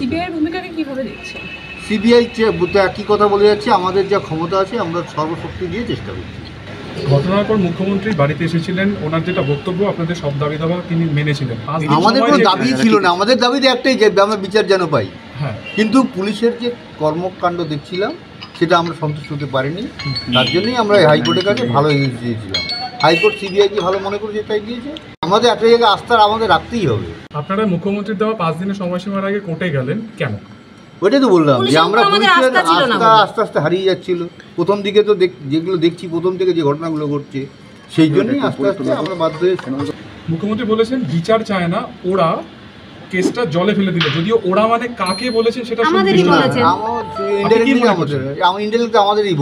CBI এর ভূমিকাকে কিভাবে দেখছেন? সিবিআই একই কথা বলে যাচ্ছে, আমাদের যা ক্ষমতা আছে আমরা সর্বশক্তি দিয়ে চেষ্টা করছি। ঘটনার পর মুখ্যমন্ত্রী বাড়িতে এসেছিলেন, ওনার যেটা বক্তব্য আপনাদের সব দাবি দাবা তিনি মেনেছিলেন। আমাদের কোনো দাবি ছিল না, আমাদের দাবি একটাই যে আমরা বিচার যেন পাই। হ্যাঁ, কিন্তু পুলিশের যে কর্মকাণ্ড দেখছিলাম সেটা আমরা সন্তুষ্ট হতে পারিনি, তার জন্যই আমরা হাইকোর্টের কাছে ভালো ইউজ দিয়েছিলাম। হাইকোর্ট সিবিআইকে ভালো মনে করেছে তাই দিয়েছে। আমাদের একটা জায়গায় আস্থা আমাদের রাখতেই হবে। আপনারা মুখ্যমন্ত্রীর দেওয়া 5 দিনের সময়সীমার আগে কোর্টে গেলেন কেন? ওইটাই তো বললাম যে আমরা পুলিশের আস্থা আস্তে আস্তে হারিয়ে যাচ্ছিল। প্রথম দিকে তো যেগুলো দেখছি, প্রথম থেকে যে ঘটনাগুলো ঘটছে, সেই জন্যই আস্তে আস্তে আমরা বাধ্য হয়ে। মুখ্যমন্ত্রী বলেছেন বিচার চায় না, ওরা কেসটা জলে ফেলে দিল। যদিও ওরা মানে কাকে বলেছেন সেটা আমাদেরই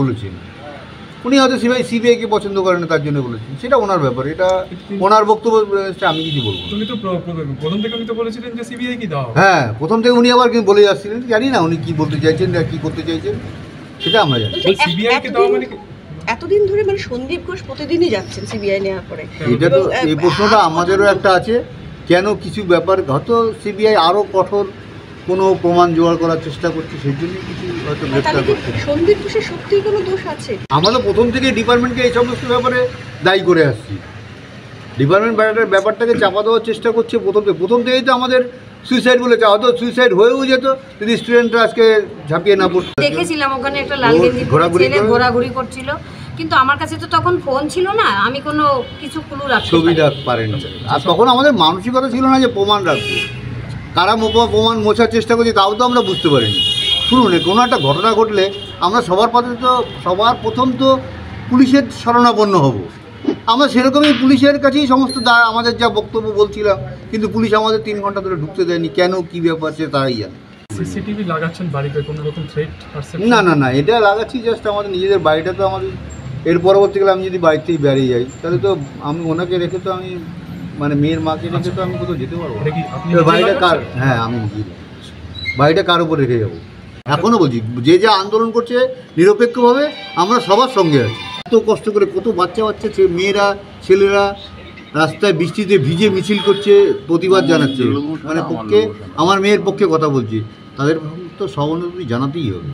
বলেছেন। উনি হয়তো সিবিআইকে পছন্দ করেন তার জন্য বলেছেন, সেটা ওনার ব্যাপার, এটা ওনার বক্তব্য, আমি কিছু বলবো। তুমি তো প্রথম থেকে উনি তো বলেছিলেন যে সিবিআই কি দাও। হ্যাঁ, প্রথম থেকে উনি আবার বলে যাচ্ছিলেন, জানি না উনি কি বলতে চাইছেন আর কি করতে চাইছেন, সেটা আমরা জানি। সিবিআই কে দাও মানে এতদিন ধরে মানে সন্দীপ ঘোষ প্রতিদিনই যাচ্ছেন সিবিআই নেওয়ার পরে। এটা তো এই প্রশ্নটা আমাদেরও একটা আছে, কেন কিছু ব্যাপার হয়তো সিবিআই আরও কঠোর কোনো প্রমাণ জোগাড় করার চেষ্টা করছে, সেই জন্য কিছু হয়তো গ্রেফতার করছে। সন্দীপ ঘোষের সত্যিই কোনো দোষ আছে? আমরা তো প্রথম থেকে ডিপার্টমেন্টকে এই সমস্ত ব্যাপারে দায়ী করে আসছি। ডিপার্টমেন্ট ব্যাপারটাকে চাপা দেওয়ার চেষ্টা করছে প্রথম থেকেই তো আমাদের সুইসাইড বলেছে, হয়তো সুইসাইড হয়েও যেত যদি স্টুডেন্টরা আজকে ঝাঁপিয়ে না পড়তো। দেখেছিলাম ওখানে একটা লাল গেঞ্জি ছেলে ঘোরাঘুরি করছিল, কিন্তু আমার কাছে তো তখন ফোন ছিল না, আমি কোনো কিছু ক্লু রাখতে ছবি রাখতে পারেনি। আর তখন আমাদের মানসিকতা ছিল না যে প্রমাণ রাখবো, কারা প্রমাণ মোছার চেষ্টা করছে তাও তো আমরা বুঝতে পারিনি। শুনুন, কোনো একটা ঘটনা ঘটলে আমরা সবার প্রথম তো পুলিশের শরণাপন্ন হব। আমরা সেরকমই পুলিশের কাছেই সমস্ত আমাদের যা বক্তব্য বলছিলাম, কিন্তু পুলিশ আমাদের 3 ঘন্টা ধরে ঢুকতে দেয়নি। কেন, কী ব্যাপার সে তারাই জানে। সিসিটিভি লাগাচ্ছেন বাড়িতে, কোনো রকম থ্রেট পারসেপশন? না, এটা লাগাচ্ছি জাস্ট আমাদের নিজেদের বাড়িটা তো আমাদের। এর পরবর্তীকালে আমি যদি বাড়ি থেকে বেরিয়ে যাই তাহলে তো আমি ওনাকে রেখে তো আমি মানে মেয়ের মাকে রেখে তো আমি কোথাও যেতে পারবো। বাড়িটা কার? হ্যাঁ, আমি নিজেই বাড়িটা কার উপর রেখে যাবো? এখনও বলছি, যে যা আন্দোলন করছে নিরপেক্ষভাবে আমরা সবার সঙ্গে আছি। এত কষ্ট করে কত বাচ্চা মেয়েরা ছেলেরা রাস্তায় বৃষ্টিতে ভিজে মিছিল করছে, প্রতিবাদ জানাচ্ছে, মানে আমার মেয়ের পক্ষে কথা বলছি, তাদের তো সহানুভূতি জানাতেই হবে।